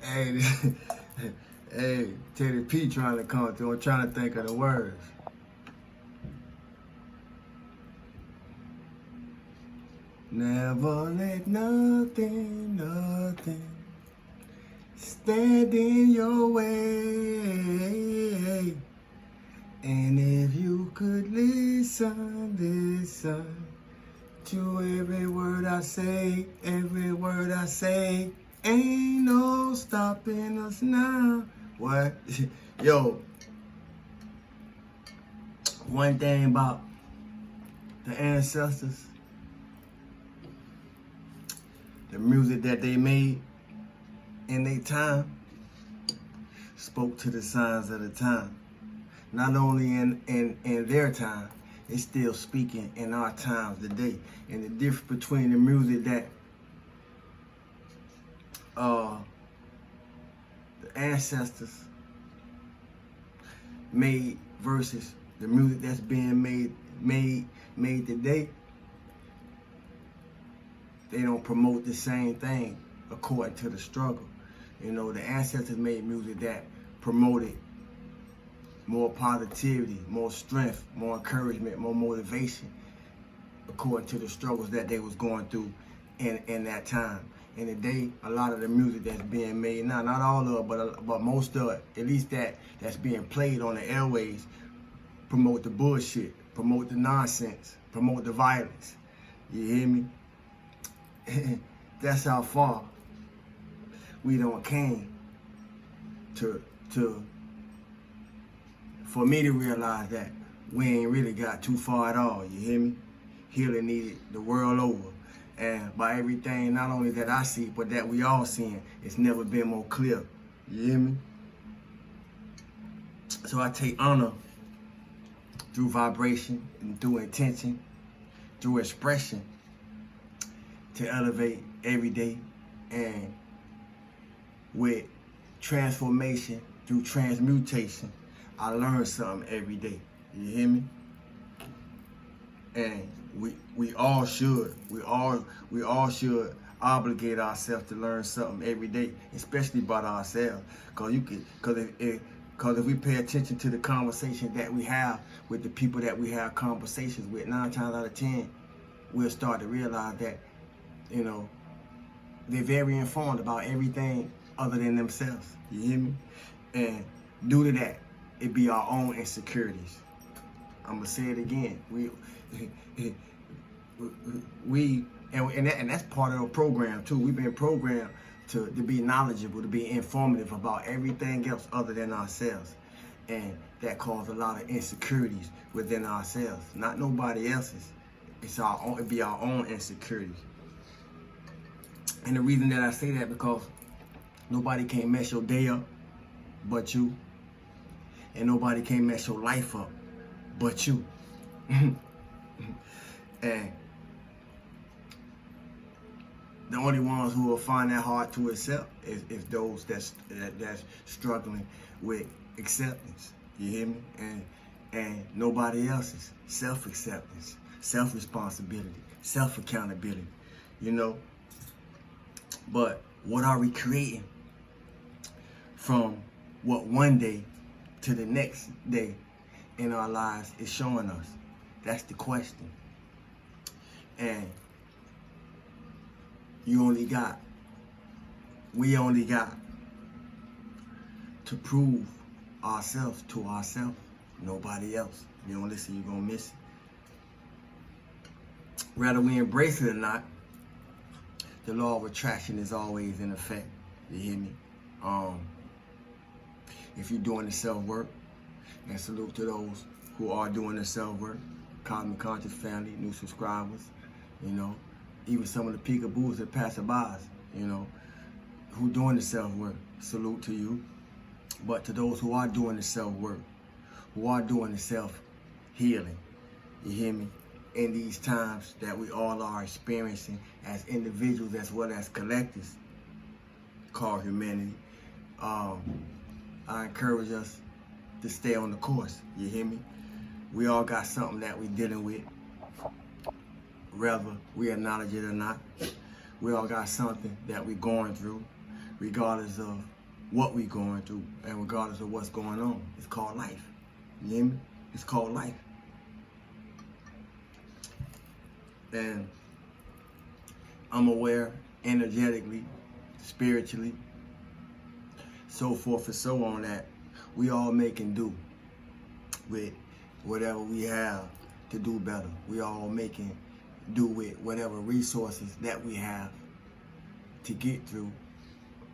Hey, hey, Teddy P trying to come through. I'm trying to think of the words. Never let nothing stand in your way. And if you could listen to every word I say, ain't no stopping us now. What? Yo, one thing about the ancestors, the music that they made in their time spoke to the signs of the time. Not only in their time, it's still speaking in our times today. And the difference between the music that the ancestors made versus the music that's being made today, they don't promote the same thing according to the struggle. You know, the ancestors made music that promoted more positivity, more strength, more encouragement, more motivation, according to the struggles that they was going through in that time. And today, a lot of the music that's being made now, not all of it, but most of it, at least that's being played on the airways, promote the bullshit, promote the nonsense, promote the violence. You hear me? That's how far we don't came for me to realize that we ain't really got too far at all. You hear me? Healing needed the world over. And by everything, not only that I see, but that we all seeing, it's never been more clear. You hear me? So I take honor through vibration and through intention, through expression, to elevate every day, and with transformation through transmutation, I learn something every day. You hear me? And we all should should obligate ourselves to learn something every day, especially about ourselves. Cause if we pay attention to the conversation that we have with the people that we have conversations with, 9 times out of 10, we'll start to realize that, you know, they're very informed about everything other than themselves. You hear me? And due to that, it be our own insecurities. I'm gonna say it again. And that's part of the program too. We've been programmed to be knowledgeable, to be informative about everything else other than ourselves. And that caused a lot of insecurities within ourselves, not nobody else's. It's our own, it be our own insecurities. And the reason that I say that, because nobody can mess your day up but you. And nobody can mess your life up but you. And the only ones who will find that hard to accept is those that's struggling with acceptance. You hear me? And nobody else's self-acceptance, self-responsibility, self-accountability, you know? But what are we creating from what one day to the next day in our lives is showing us? That's the question. And we only got to prove ourselves to ourselves, nobody else. If you don't listen, you're gonna miss it. Whether we embrace it or not, the law of attraction is always in effect. You hear me? If you're doing the self-work, and salute to those who are doing the self-work, Cosmic Conscious family, new subscribers, you know, even some of the peekaboos and passerbys, you know, who doing the self-work, salute to you. But to those who are doing the self-work, who are doing the self-healing, you hear me? In these times that we all are experiencing as individuals as well as collectives called humanity, I encourage us to stay on the course. You hear me? We all got something that we're dealing with, whether we acknowledge it or not. We all got something that we're going through, regardless of what we going through, and regardless of what's going on. It's called life. You hear me? It's called life. And I'm aware energetically, spiritually, so forth and so on, that we all making do with whatever we have to do better. We all making do with whatever resources that we have to get through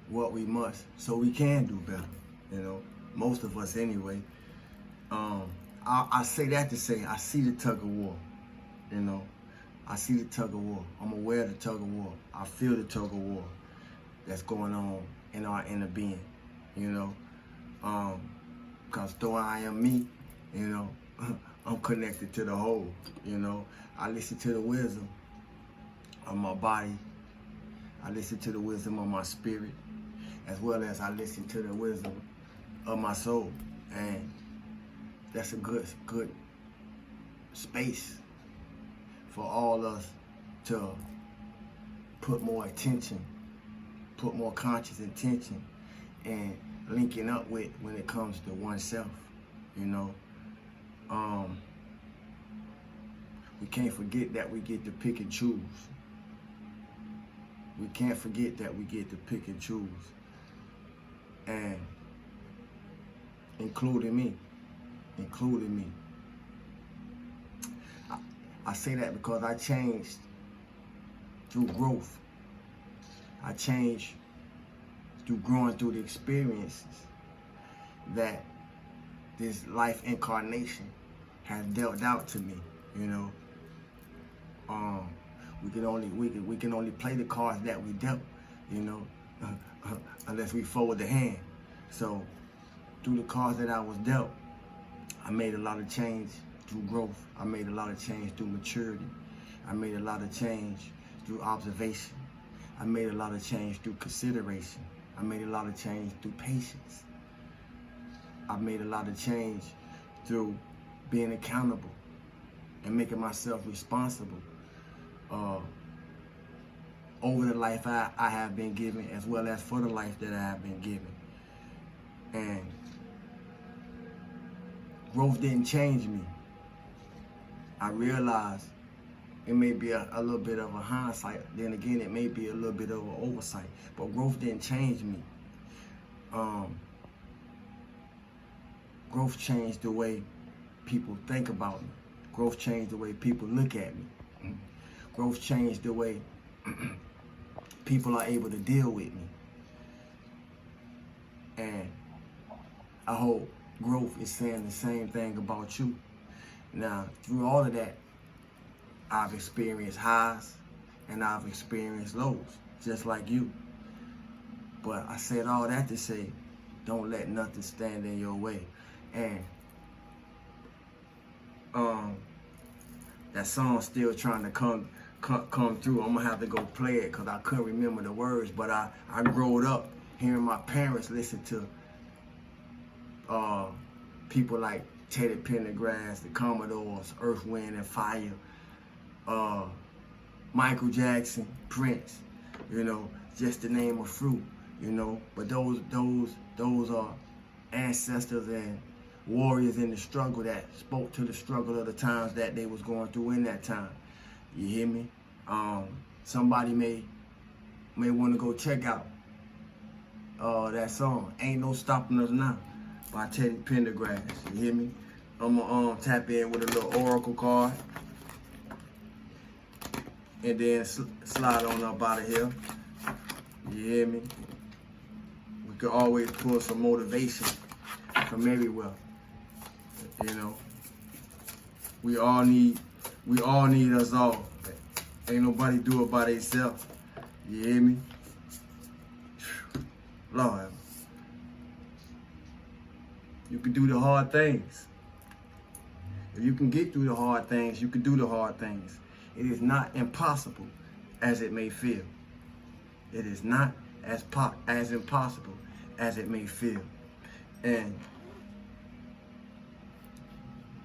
what we must, so we can do better. You know, most of us anyway. I say that to say I see the tug of war. You know, I see the tug of war. I'm aware of the tug of war. I feel the tug of war that's going on in our inner being. You know, because though I am me, you know, I'm connected to the whole. You know, I listen to the wisdom of my body. I listen to the wisdom of my spirit, as well as I listen to the wisdom of my soul. And that's a good space for all us to put more attention, put more conscious intention, and linking up with when it comes to oneself. You know, we can't forget that we get to pick and choose. We can't forget that we get to pick and choose, and including me. I say that because I changed through growth. I changed through growing through the experiences that this life incarnation has dealt out to me. You know, we can only play the cards that we dealt. You know, unless we fold the hand. So through the cards that I was dealt, I made a lot of change through growth. I made a lot of change through maturity. I made a lot of change through observation. I made a lot of change through consideration. I made a lot of change through patience. I made a lot of change through being accountable and making myself responsible over the life I have been given, as well as for the life that I have been given. And growth didn't change me. I realized it may be a little bit of a hindsight. Then again, it may be a little bit of an oversight. But growth didn't change me. Growth changed the way people think about me. Growth changed the way people look at me. Growth changed the way people are able to deal with me. And I hope growth is saying the same thing about you. Now, through all of that, I've experienced highs and I've experienced lows, just like you. But I said all that to say, don't let nothing stand in your way. And that song's still trying to come through. I'm gonna have to go play it because I couldn't remember the words. But I growed up hearing my parents listen to people like Teddy Pendergrass, the Commodores, Earth, Wind and Fire, Michael Jackson, Prince, you know, just to name a few, you know. But those are ancestors and warriors in the struggle that spoke to the struggle of the times that they was going through in that time. You hear me? Somebody may want to go check out that song, Ain't No Stopping Us Now, by Teddy Pendergrass. You hear me? I'm gonna tap in with a little oracle card and then slide on up out of here. You hear me? We could always pull some motivation from everywhere. You know, we all need us all. Ain't nobody do it by themselves. You hear me? Lord, you can do the hard things. If you can get through the hard things, you can do the hard things. It is not impossible as it may feel. It is not as impossible as it may feel. And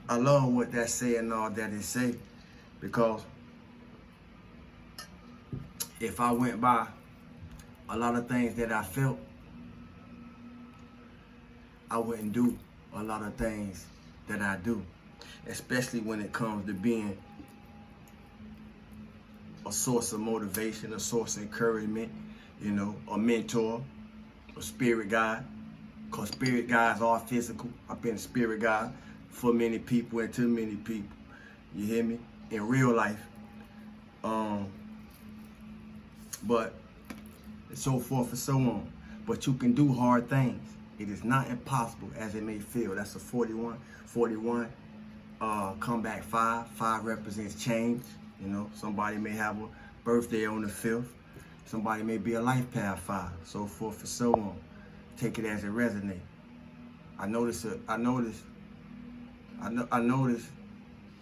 I love what that's saying, all that it say, because if I went by a lot of things that I felt I wouldn't do a lot of things that I do, especially when it comes to being a source of motivation, a source of encouragement, you know, a mentor, a spirit guide. Because spirit guides are physical. I've been a spirit guide for many people and to many people. You hear me? In real life. But so forth and so on. But you can do hard things. It is not impossible as it may feel. That's a 41. Come back 5. 5 represents change. You know, somebody may have a birthday on the 5th. Somebody may be a life path 5. So forth and so on. Take it as it resonates. I noticed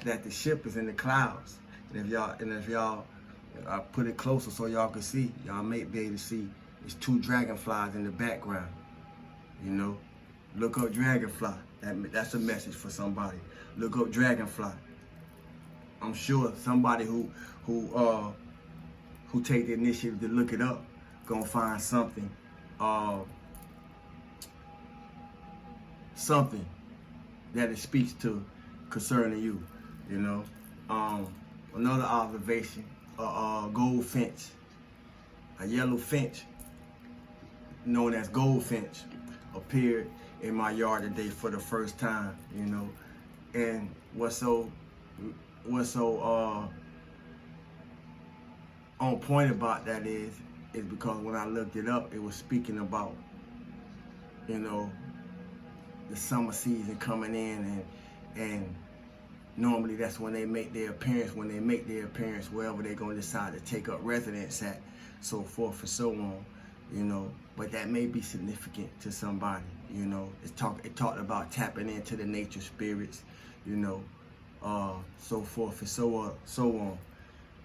that the ship is in the clouds. And if y'all I put it closer so y'all can see, y'all may be able to see there's 2 dragonflies in the background. You know, look up dragonfly. That's a message for somebody. Look up dragonfly. I'm sure somebody who take the initiative to look it up gonna find something something that it speaks to concerning you. You know, another observation: a goldfinch, a yellow finch known as goldfinch, appeared in my yard today for the first time. You know, and what's so on point about that is because when I looked it up, it was speaking about, you know, the summer season coming in, and normally that's when they make their appearance. When they make their appearance, wherever they're gonna decide to take up residence at, so forth and so on, you know. But that may be significant to somebody, you know. It talked about tapping into the nature spirits, you know, so forth and so on.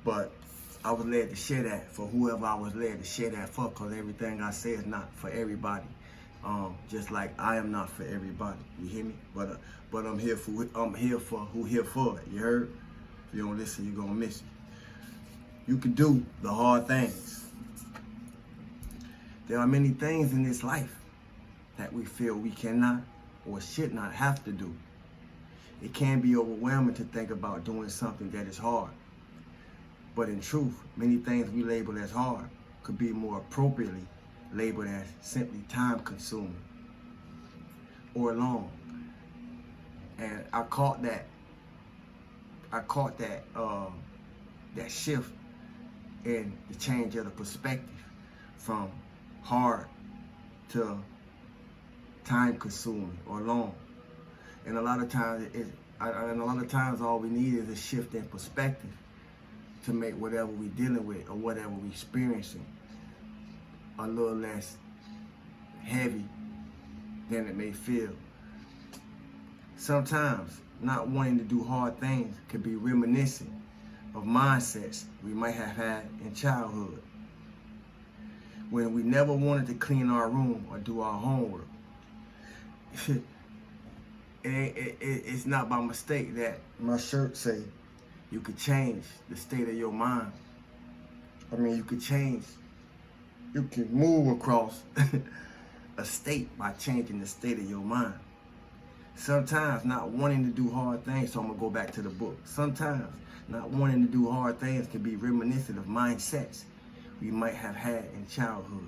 But I was led to share that for whoever I was led to share that for, because everything I say is not for everybody. Just like I am not for everybody. You hear me? But I'm here for who here for it. You heard? If you don't listen, you're gonna miss it. You can do the hard things. There are many things in this life that we feel we cannot or should not have to do. It can be overwhelming to think about doing something that is hard. But in truth, many things we label as hard could be more appropriately labeled as simply time-consuming or long. And I caught that that shift in the change of the perspective from hard to time-consuming or long. And a lot of times all we need is a shift in perspective to make whatever we're dealing with or whatever we're experiencing a little less heavy than it may feel. Sometimes not wanting to do hard things could be reminiscent of mindsets we might have had in childhood, when we never wanted to clean our room or do our homework. It's not by mistake that my shirt say you could change the state of your mind. I mean, you can move across a state by changing the state of your mind. Sometimes not wanting to do hard things, so I'm gonna go back to the book. Sometimes not wanting to do hard things can be reminiscent of mindsets we might have had in childhood,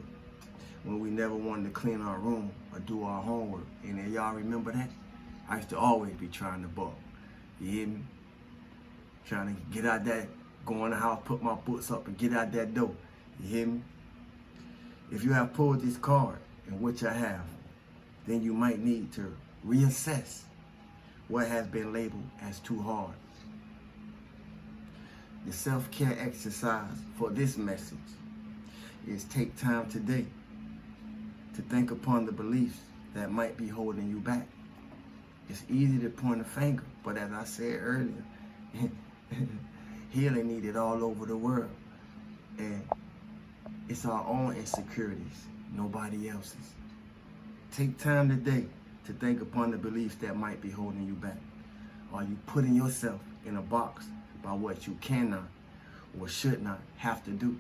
when we never wanted to clean our room or do our homework. And then y'all remember that? I used to always be trying to buck. You hear me? Trying to get out that, go in the house, put my books up and get out that door. You hear me? If you have pulled this card, and which I have, then you might need to reassess what has been labeled as too hard. The self-care exercise for this message is take time today to think upon the beliefs that might be holding you back. It's easy to point a finger, but as I said earlier, healing needed all over the world. And it's our own insecurities, nobody else's. Take time today to think upon the beliefs that might be holding you back. Are you putting yourself in a box by what you cannot or should not have to do?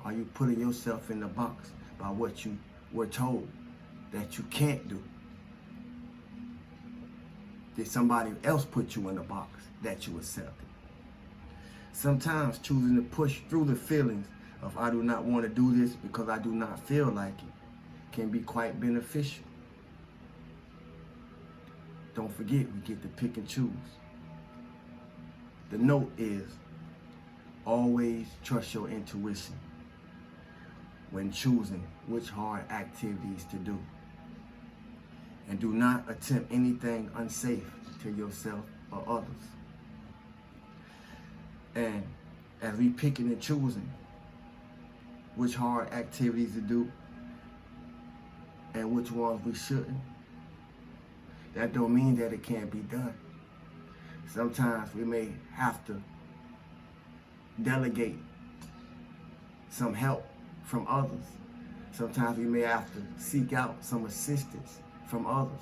Are you putting yourself in the box by what you were told that you can't do? Did somebody else put you in a box that you accepted? Sometimes choosing to push through the feelings of I do not want to do this because I do not feel like it can be quite beneficial. Don't forget, we get to pick and choose. The note is, always trust your intuition when choosing which hard activities to do. And do not attempt anything unsafe to yourself or others. And as we picking and choosing which hard activities to do and which ones we shouldn't, that don't mean that it can't be done. Sometimes we may have to delegate some help from others. Sometimes we may have to seek out some assistance from others,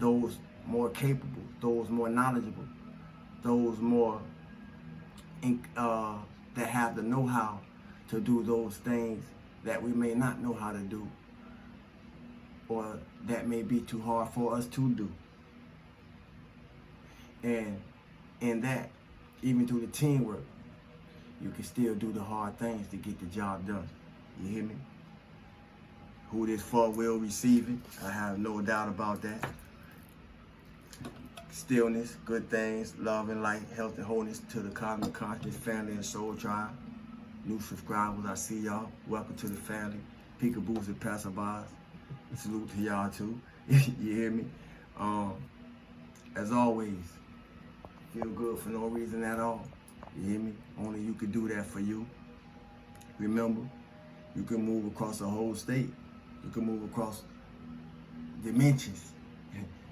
those more capable, those more knowledgeable, those more that have the know-how to do those things that we may not know how to do, or that may be too hard for us to do. And in that, even through the teamwork, you can still do the hard things to get the job done. You hear me? Who this for will receive it. I have no doubt about that. Stillness, good things, love and light, health and wholeness to the Cosmic Conscious family and soul tribe. New subscribers, I see y'all. Welcome to the family. Peekaboos and passerbys. Salute to y'all too. You hear me? As always, feel good for no reason at all. You hear me? Only you can do that for you. Remember, you can move across a whole state. You can move across dimensions.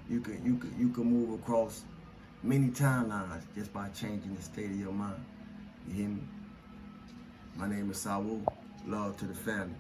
You can move across many timelines just by changing the state of your mind. You hear me? My name is Sawu. Love to the family.